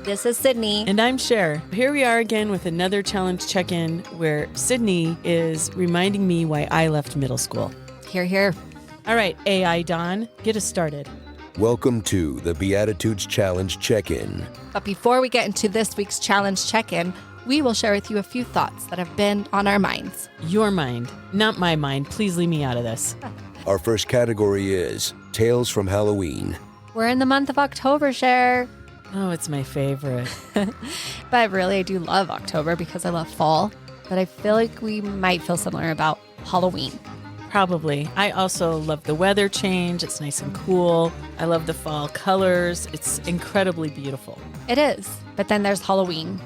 This is Sydney. And I'm Sher. Here we are again with another challenge check-in where Sydney is reminding me why I left middle school. Here. All right, AI Dawn, get us started. Welcome to the Beatitudes Challenge Check-In. But before we get into this week's challenge check-in, we will share with you a few thoughts that have been on our minds. Your mind, not my mind. Please leave me out of this. Our first category is Tales from Halloween. We're in the month of October, Cher. Oh, it's my favorite. But really, I do love October because I love fall. But I feel like we might feel similar about Halloween. Probably. I also love the weather change. It's nice and cool. I love the fall colors. It's incredibly beautiful. It is. But then there's Halloween.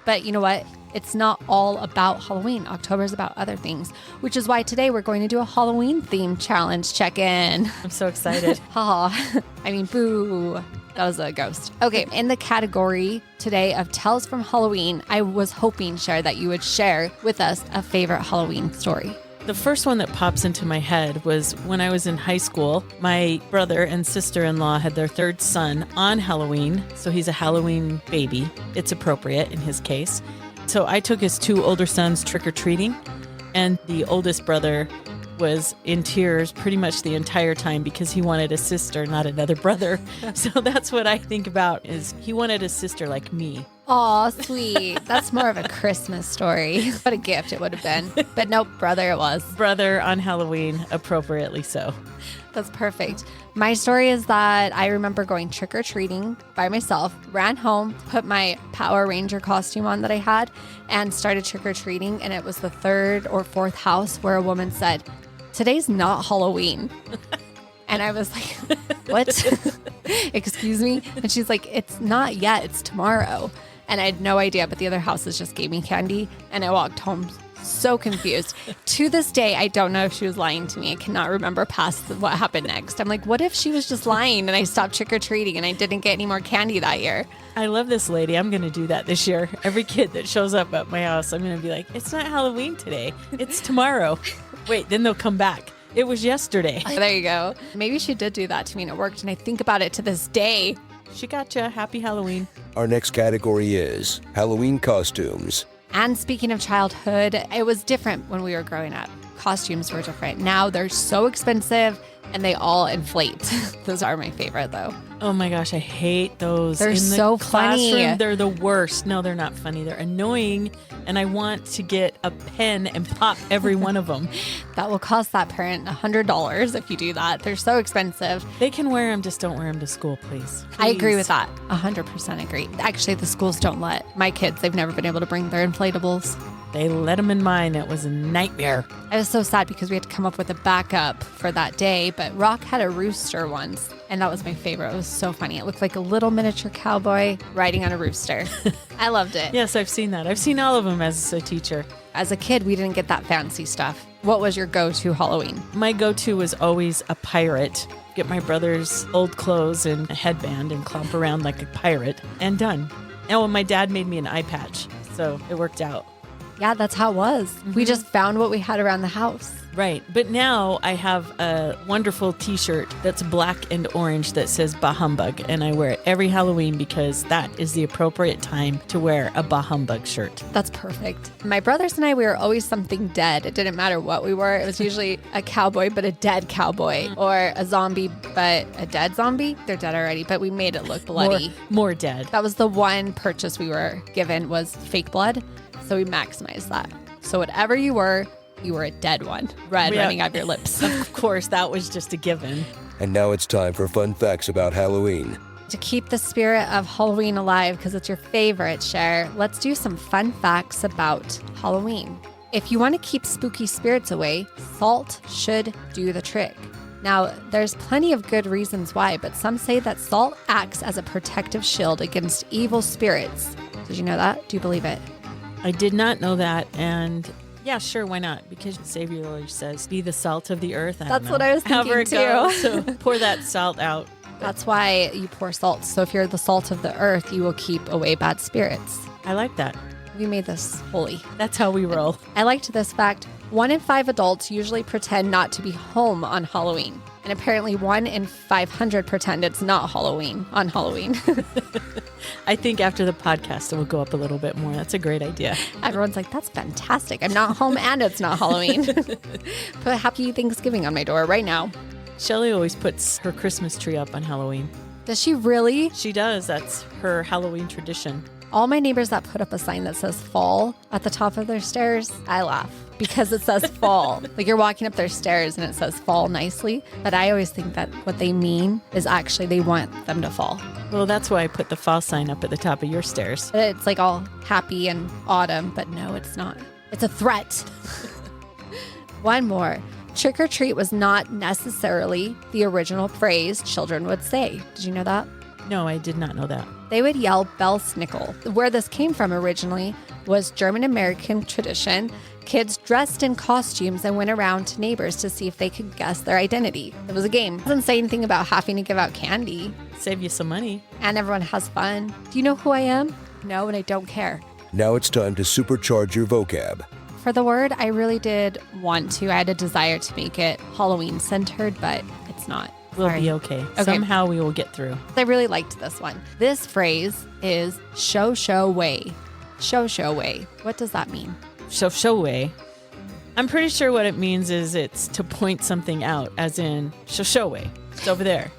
But you know what? It's not all about Halloween. October is about other things, which is why today we're going to do a Halloween-themed challenge check-in. I'm so excited. Boo. That was a ghost. Okay, in the category today of Tales from Halloween, I was hoping, Cher, that you would share with us a favorite Halloween story. The first one that pops into my head was when I was in high school. My brother and sister-in-law had their third son on Halloween, so he's a Halloween baby. It's appropriate in his case. So I took his two older sons trick-or-treating, and the oldest brother was in tears pretty much the entire time because he wanted a sister, not another brother. So that's what I think about, is he wanted a sister like me. Aw, sweet. That's more of a Christmas story. What a gift it would have been. But nope, brother it was. Brother on Halloween, appropriately so. That's perfect. My story is that I remember going trick-or-treating by myself, ran home, put my Power Ranger costume on that I had, and started trick-or-treating. And it was the third or fourth house where a woman said, "Today's not Halloween." And I was like, what? Excuse me? And she's like, "It's not yet, it's tomorrow." And I had no idea, but the other houses just gave me candy. And I walked home so confused. To this day, I don't know if she was lying to me. I cannot remember past what happened next. I'm like, what if she was just lying and I stopped trick-or-treating and I didn't get any more candy that year? I love this lady. I'm going to do that this year. Every kid that shows up at my house, I'm going to be like, "It's not Halloween today. It's tomorrow." Wait, then they'll come back. It was yesterday. There you go. Maybe she did do that to me and it worked. And I think about it to this day. She gotcha. Happy Halloween. Our next category is Halloween costumes. And speaking of childhood, it was different when we were growing up. Costumes were different. Now they're so expensive and they all inflate. Those are my favorite though. Oh my gosh, I hate those. They're in the so classroom, funny. They're the worst. No, they're not funny. They're annoying. And I want to get a pen and pop every one of them. That will cost that parent $100 if you do that. They're so expensive. They can wear them, just don't wear them to school, please. I agree with that. 100% agree. Actually, the schools don't let my kids, they've never been able to bring their inflatables. They let them in mine. It was a nightmare. I was so sad because we had to come up with a backup for that day, but Rock had a rooster once, and that was my favorite. It was so funny. It looked like a little miniature cowboy riding on a rooster. I loved it. Yes, I've seen that. I've seen all of them as a teacher. As a kid, we didn't get that fancy stuff. What was your go-to Halloween? My go-to was always a pirate. Get my brother's old clothes and a headband and clomp around like a pirate, and done. Oh, and my dad made me an eye patch, so it worked out. Yeah, that's how it was. We just found what we had around the house. Right. But now I have a wonderful t-shirt that's black and orange that says Bah Humbug, and I wear it every Halloween because that is the appropriate time to wear a Bah Humbug shirt. That's perfect. My brothers and I, we were always something dead. It didn't matter what we were. It was usually a cowboy, but a dead cowboy, or a zombie, but a dead zombie. They're dead already, but we made it look bloody. More dead. That was the one purchase we were given, was fake blood. So we maximized that. So whatever you were a dead one. Red running out of your lips. Of course, that was just a given. And now it's time for fun facts about Halloween. To keep the spirit of Halloween alive, because it's your favorite, Cher, let's do some fun facts about Halloween. If you want to keep spooky spirits away, salt should do the trick. Now, there's plenty of good reasons why, but some say that salt acts as a protective shield against evil spirits. Did you know that? Do you believe it? I did not know that, and yeah, sure, why not? Because Savior always says, "Be the salt of the earth." That's what I was thinking However it too. Goes, so pour that salt out. That's why you pour salt. So if you're the salt of the earth, you will keep away bad spirits. I like that. We made this holy. That's how we roll. I liked this fact. 1 in 5 adults usually pretend not to be home on Halloween. And apparently 1 in 500 pretend it's not Halloween on Halloween. I think after the podcast, it will go up a little bit more. That's a great idea. Everyone's like, that's fantastic. I'm not home and it's not Halloween. Put Happy Thanksgiving on my door right now. Shelly always puts her Christmas tree up on Halloween. Does she really? She does. That's her Halloween tradition. All my neighbors that put up a sign that says fall at the top of their stairs, I laugh because it says fall. Like you're walking up their stairs and it says fall nicely. But I always think that what they mean is actually they want them to fall. Well, that's why I put the fall sign up at the top of your stairs. It's like all happy and autumn, but no, it's not. It's a threat. One more. Trick or treat was not necessarily the original phrase children would say. Did you know that? No, I did not know that. They would yell Belsnickel. Where this came from originally was German American tradition. Kids dressed in costumes and went around to neighbors to see if they could guess their identity. It was a game. It doesn't say anything about having to give out candy. Save you some money. And everyone has fun. Do you know who I am? No, and I don't care. Now it's time to supercharge your vocab. For the word, I really did want to. I had a desire to make it Halloween centered, but it's not. We'll Sorry. be okay. Okay. Somehow we will get through. I really liked this one. This phrase is show way. Show way. What does that mean? Show way. I'm pretty sure what it means is it's to point something out, as in show way. It's over there.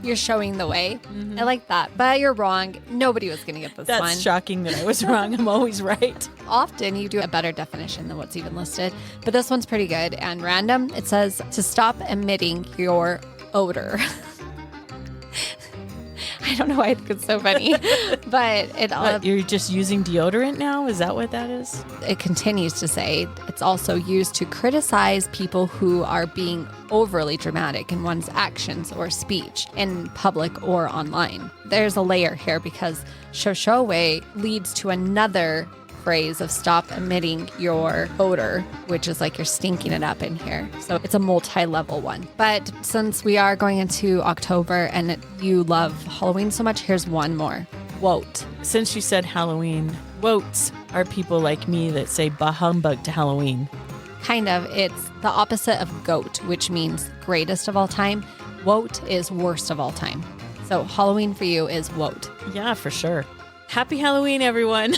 You're showing the way. Mm-hmm. I like that, but you're wrong. Nobody was going to get this That's one. shocking that I was wrong. I'm always right. Often you do a better definition than what's even listed, but this one's pretty good and random. It says to stop emitting your odor. I don't know why I think it's so funny, but You're just using deodorant now? Is that what that is? It continues to say it's also used to criticize people who are being overly dramatic in one's actions or speech in public or online. There's a layer here because show leads to another phrase of stop emitting your odor, which is like you're stinking it up in here. So it's a multi-level one. But since we are going into October and you love Halloween so much, here's one more. Wote. Since you said Halloween, wotes are people like me that say bah humbug to Halloween. Kind of. It's the opposite of goat, which means greatest of all time. Wote is worst of all time. So Halloween for you is wote. Yeah, for sure. Happy Halloween, everyone.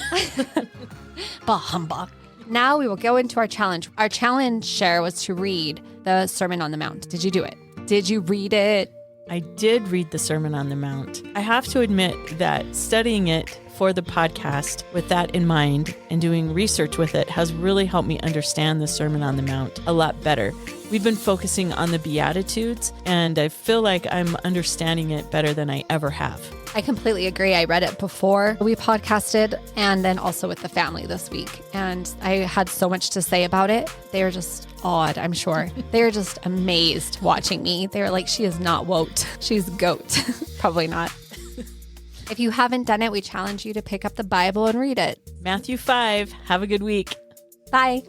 Bah humbug. Now we will go into our challenge. Our challenge, Sher, was to read the Sermon on the Mount. Did you do it? Did you read it? I did read the Sermon on the Mount. I have to admit that studying it for the podcast with that in mind and doing research with it has really helped me understand the Sermon on the Mount a lot better. We've been focusing on the Beatitudes, and I feel like I'm understanding it better than I ever have. I completely agree. I read it before we podcasted and then also with the family this week. And I had so much to say about it. They were just awed, I'm sure. They were just amazed watching me. They were like, she is not wote. She's goat. Probably not. If you haven't done it, we challenge you to pick up the Bible and read it. Matthew 5. Have a good week. Bye.